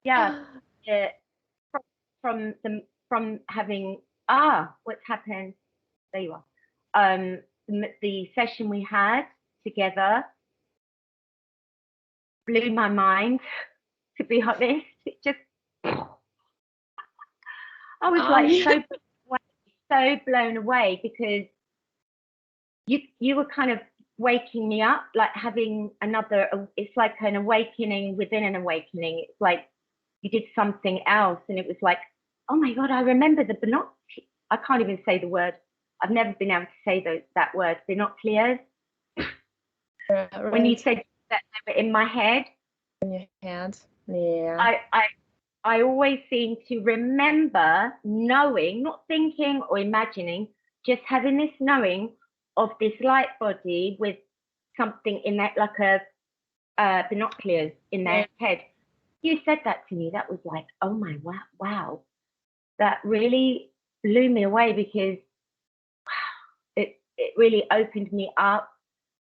yeah, uh, from from having what's happened? There you are. The session we had together blew my mind. To be honest, it just I was Oh, like yeah. so blown away because you were kind of waking me up, like having another. It's like an awakening within an awakening. It's like you did something else, and it was like, oh my god, I remember the binoc. I can't even say the word. I've never been able to say that word. Binoculars. When you Right said that they were in my head, in your hand. Yeah. I I I always seem to remember knowing, not thinking or imagining, just having this knowing of this light body with something in that, like a binoculars in Yeah. their head. You said that to me. That was like, oh my wow. That really blew me away because it really opened me up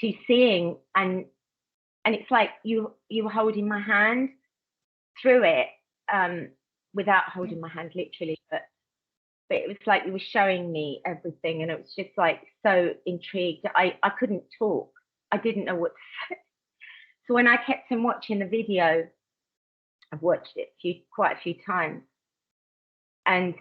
to seeing and it's like you were holding my hand through it um, without holding my hand literally, but it was like you were showing me everything, and it was just like so intrigued. I couldn't talk. I didn't know what to say. So when I kept on watching the video, I've watched it quite a few times, and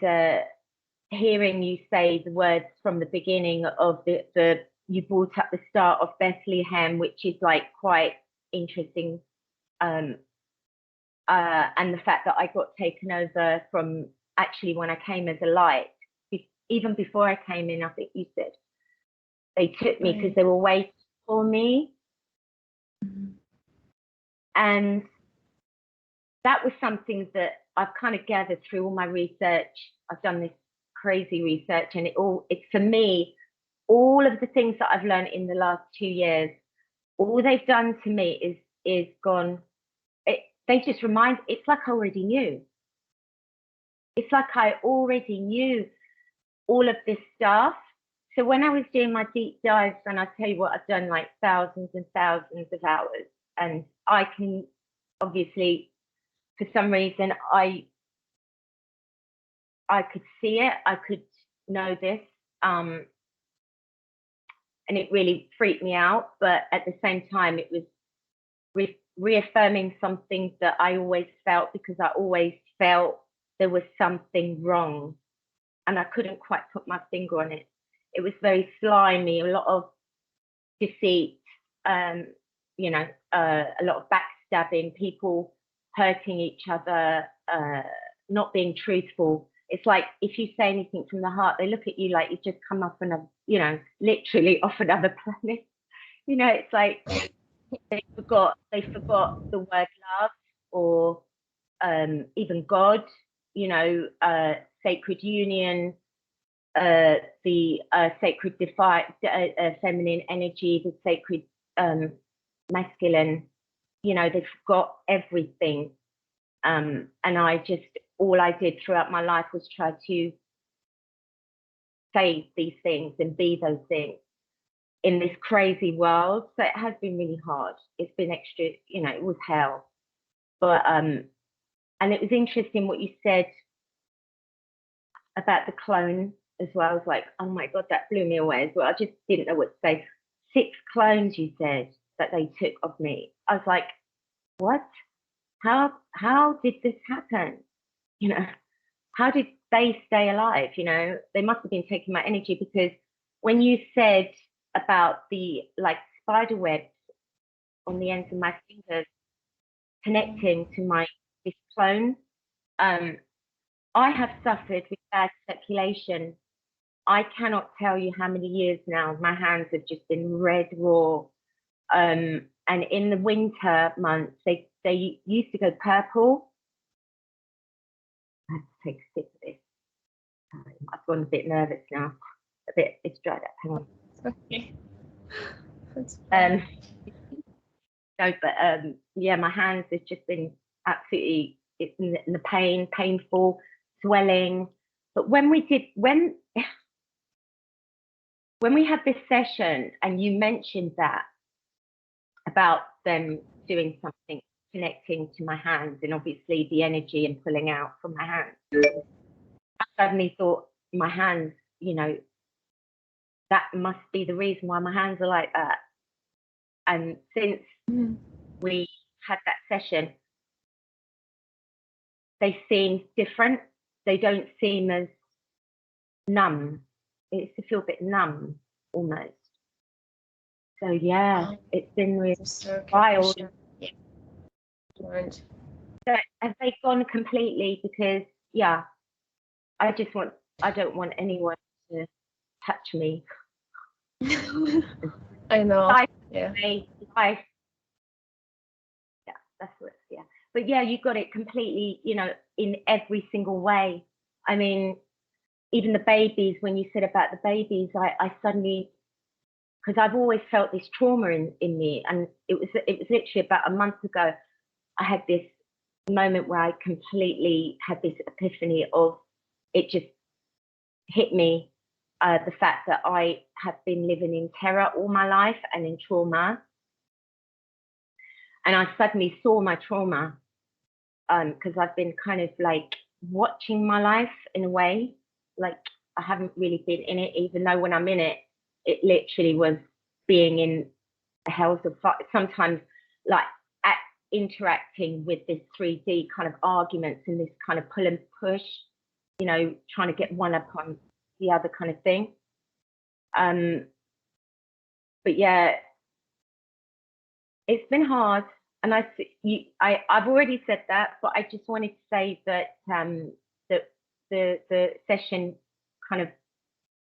hearing you say the words from the beginning of the you brought up the start of Bethlehem, which is like quite interesting. Um, and the fact that I got taken over from actually when I came as a light, even before I came in, I think you said they took me because Right. they were waiting for me. Mhm. And that was something that I've kind of gathered through all my research. I've done this crazy research, and it's for me, all of the things that I've learned in the last 2 years, all they've done to me is gone. They just remind. It's like I already knew. It's like I already knew all of this stuff. So when I was doing my deep dives, and I tell you what, I've done like thousands and thousands of hours, and I can obviously, for some reason, I could see it, I could know this, um, and it really freaked me out. But at the same time, it was reaffirming something that I always felt because I always felt there was something wrong, and I couldn't quite put my finger on it. It was very slimy, a lot of deceit, um, a lot of backstabbing, people hurting each other, not being truthful. It's like if you say anything from the heart, they look at you like you've just come off another, literally off another planet. It's like they forgot the word love or even God. Sacred union, the sacred feminine energy, the sacred um, masculine. They've got everything. And all I did throughout my life was try to say these things and be those things in this crazy world. So it has been really hard. It's been extra, it was hell. But and it was interesting what you said about the clone as well. I was like, oh my god, that blew me away as well. I just didn't know what to say. 6 clones, you said, that they took of me. I was like, what? How did this happen? You know, how did they stay alive? They must have been taking my energy because when you said about the like spider webs on the ends of my fingers connecting to my this clone, um, I have suffered with bad circulation. I cannot tell you how many years now. My hands have just been red raw. And in the winter months, they used to go purple. I have to take a sip of this. I've gone a bit nervous now. A bit. It's dried up. Hang on. Okay. That's fine. No, but yeah, my hands have just been absolutely. It's in the pain, painful, swelling. But when we had this session, and you mentioned that about them doing something. connecting to my hands, and obviously the energy and pulling out from my hands. I suddenly thought, my hands, you know, that must be the reason why my hands are like that. And since we had that session, they seem different. They don't seem as numb. It used to feel a bit numb almost. So yeah, it's been really wild. Yeah. So have they gone completely? Because yeah, I don't want anyone to touch me. I know. Yeah, that's what. Yeah, but yeah, you got it completely. You know, in every single way. I mean, even the babies. When you said about the babies, I suddenly, because I've always felt this trauma in me, and it was literally about a month ago. I had this moment where I completely had this epiphany of, it just hit me, the fact that I have been living in terror all my life and in trauma. And I suddenly saw my trauma, because I've been kind of like watching my life in a way, like I haven't really been in it, even though when I'm in it, it literally was being in a hell's of fire. Sometimes like interacting with this 3D kind of arguments and this kind of pull and push, you know, trying to get one up on the other kind of thing. But yeah, it's been hard. And I've already said that, but I just wanted to say that that the session kind of,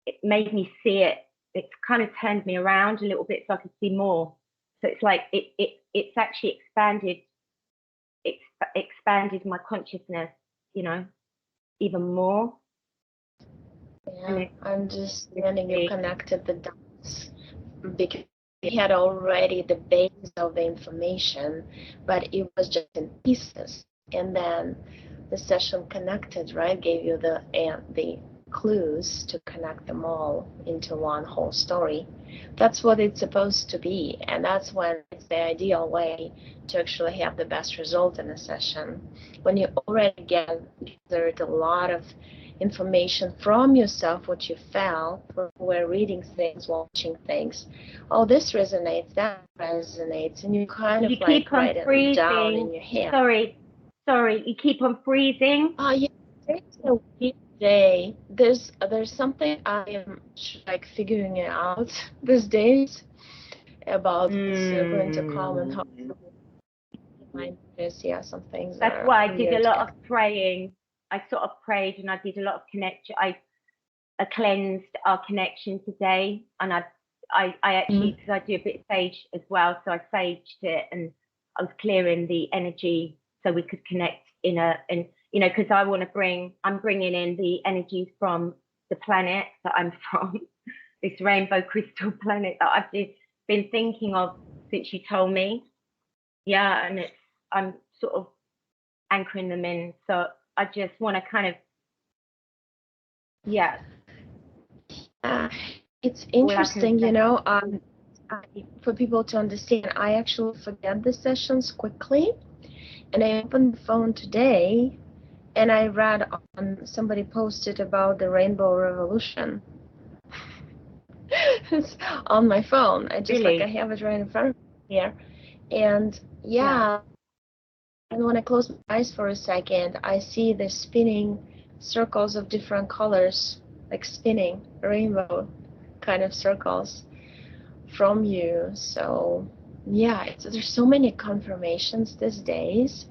it made me see it. It's kind of turned me around a little bit so I could see more. So it's like it's actually expanded my consciousness, you know, even more. Yeah, I'm just learning you connected the dots, because we had already the base of the information, but it was just in pieces. And then the session connected, right? Gave you the clues to connect them all into one whole story. That's what it's supposed to be, and that's when it's the ideal way to actually have the best result in a session. When you already gathered a lot of information from yourself, what you felt, were reading things, watching things. Oh, this resonates, that resonates, and you kind of you like keep on write freezing. it down in your head. Sorry, you keep on freezing. Oh yeah, it's a weird day. There's something I am like figuring it out these days about what's going to come and how mindfulness. Yeah, some things. That's why I did a lot of praying. I sort of prayed and I did a lot of connection. I cleansed our connection today, and I actually, because I do a bit of sage as well, so I saged it and I was clearing the energy so we could connect you know, because I'm bringing in the energies from the planet that I'm from, this rainbow crystal planet that I've been thinking of since you told me. Yeah, and I'm sort of anchoring them in. So I just want to kind of, yeah. It's interesting, you know, for people to understand, I actually forget the sessions quickly. And I opened the phone today and I read on, somebody posted about the Rainbow Revolution. It's on my phone. I just really? like, I have it right in front of me here. And yeah. And when I close my eyes for a second, I see the spinning circles of different colors, like spinning rainbow kind of circles from you. So yeah, there's so many confirmations these days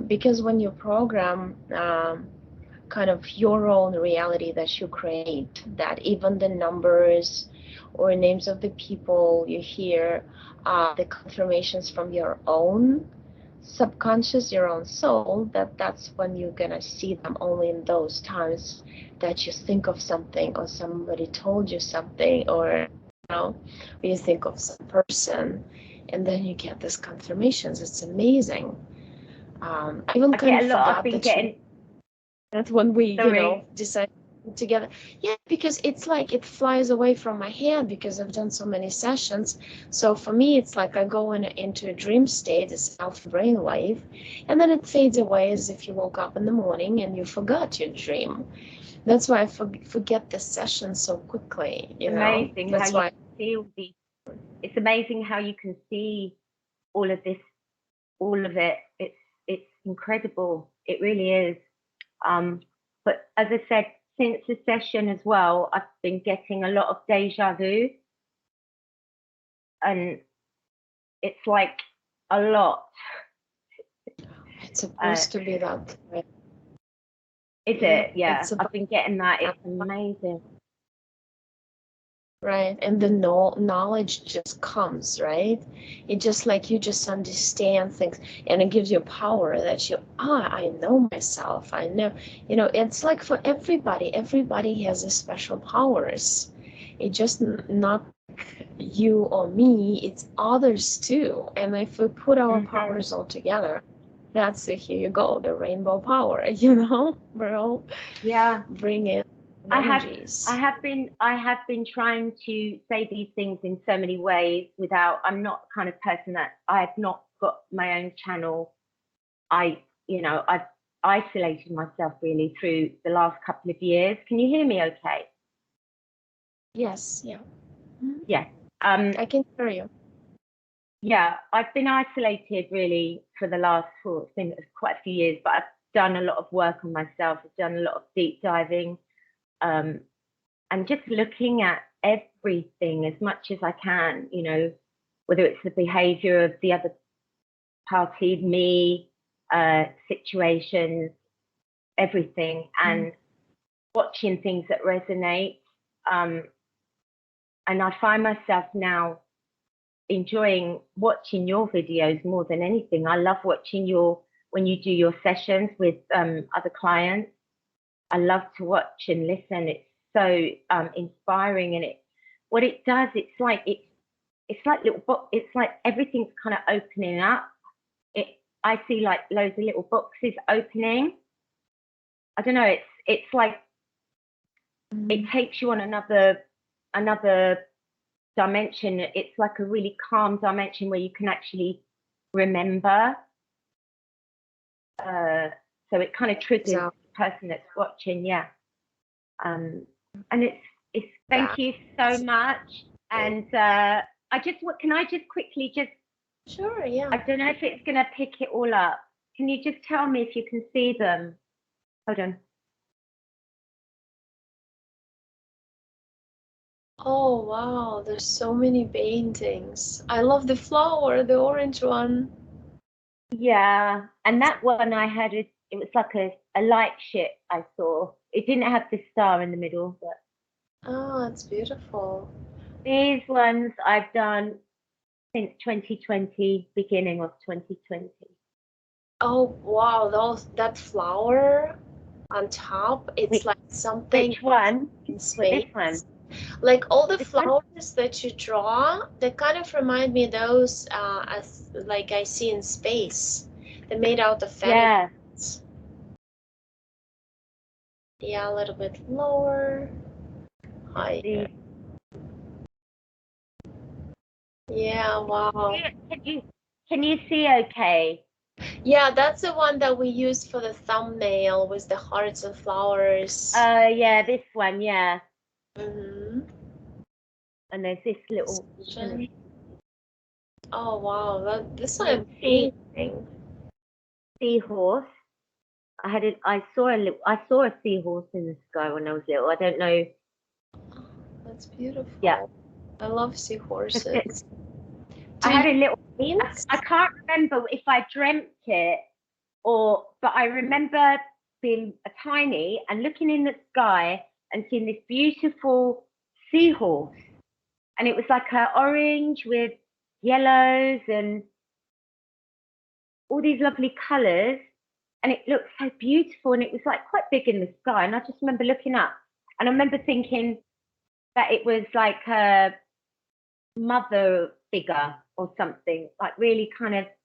because when you program kind of your own reality that you create, that even the numbers or names of the people you hear, the confirmations from your own subconscious, your own soul, that's when you're gonna see them only in those times that you think of something or somebody told you something, or you know, you think of some person and then you get these confirmations. It's amazing. I even kind of forgot that when we, you know, decided together. Yeah, because it's like it flies away from my hand because I've done so many sessions. So for me, it's like I go into a dream state, a alpha brainwave, and then it fades away as if you woke up in the morning and you forgot your dream. That's why I forget the session so quickly. You know, Amazing that's how why. you see all these. It's amazing how you can see all of this, all of it. It's incredible. It really is. But as I said, since the session as well, I've been getting a lot of deja vu, and it's like a lot. It's supposed to be that way. Is it? Yeah, I've been getting that. It's amazing. Right, and the knowledge just comes, right? It just like you just understand things, and it gives you power that I know myself. I know, it's like for everybody has a special powers. It just not you or me, it's others too. And if we put our powers all together, that's it, here you go, the rainbow power, we're all bring in energies. I have been trying to say these things in so many ways without. I'm not the kind of person that I have not got my own channel. I've isolated myself really through the last couple of years. Can you hear me okay? Yes, yeah. Yeah. I can hear you. Yeah, I've been isolated really for the last, it's been quite a few years, but I've done a lot of work on myself. I've done a lot of deep diving. And just looking at everything as much as I can, whether it's the behavior of the other party, me, situations, everything, and watching things that resonate. And I find myself now enjoying watching your videos more than anything. I love watching when you do your sessions with other clients. I love to watch and listen. It's so inspiring, and what it does, it's like little book. It's like everything's kind of opening up. I see like loads of little boxes opening. I don't know. It's like it takes you on another dimension. It's like a really calm dimension where you can actually remember. So it kind of triggers the person that's watching. Yeah. And it's thank you so much. And can I just quickly Sure, yeah. I don't know if it's gonna pick it all up. Can you just tell me if you can see them? Hold on. Oh wow, there's so many paintings. I love the flower, the orange one. Yeah, and that one I had it was like a light ship I saw. It didn't have the star in the middle, but oh, it's beautiful. These ones I've done since 2020, beginning of 2020. Oh wow, that flower on top, it's like something. Which one? In space. This one. Like all the flowers that you draw, they kind of remind me of those as like I see in space. They're made out of feathers. Yeah, a little bit lower. Higher. Yeah, wow. Can you see okay? Yeah, that's the one that we used for the thumbnail with the hearts and flowers. Yeah, this one, yeah. Mm-hmm. And there's this little. Oh wow, this one amazing. Seahorse. I saw a seahorse in the sky when I was little. I don't know. That's beautiful. Yeah. I love seahorses. I had a little. I can't remember if I dreamt it but I remember being tiny and looking in the sky and seeing this beautiful seahorse, and it was like a orange with yellows and all these lovely colours, and it looked so beautiful, and it was like quite big in the sky, and I just remember looking up, and I remember thinking that it was like a mother figure or something, like really kind of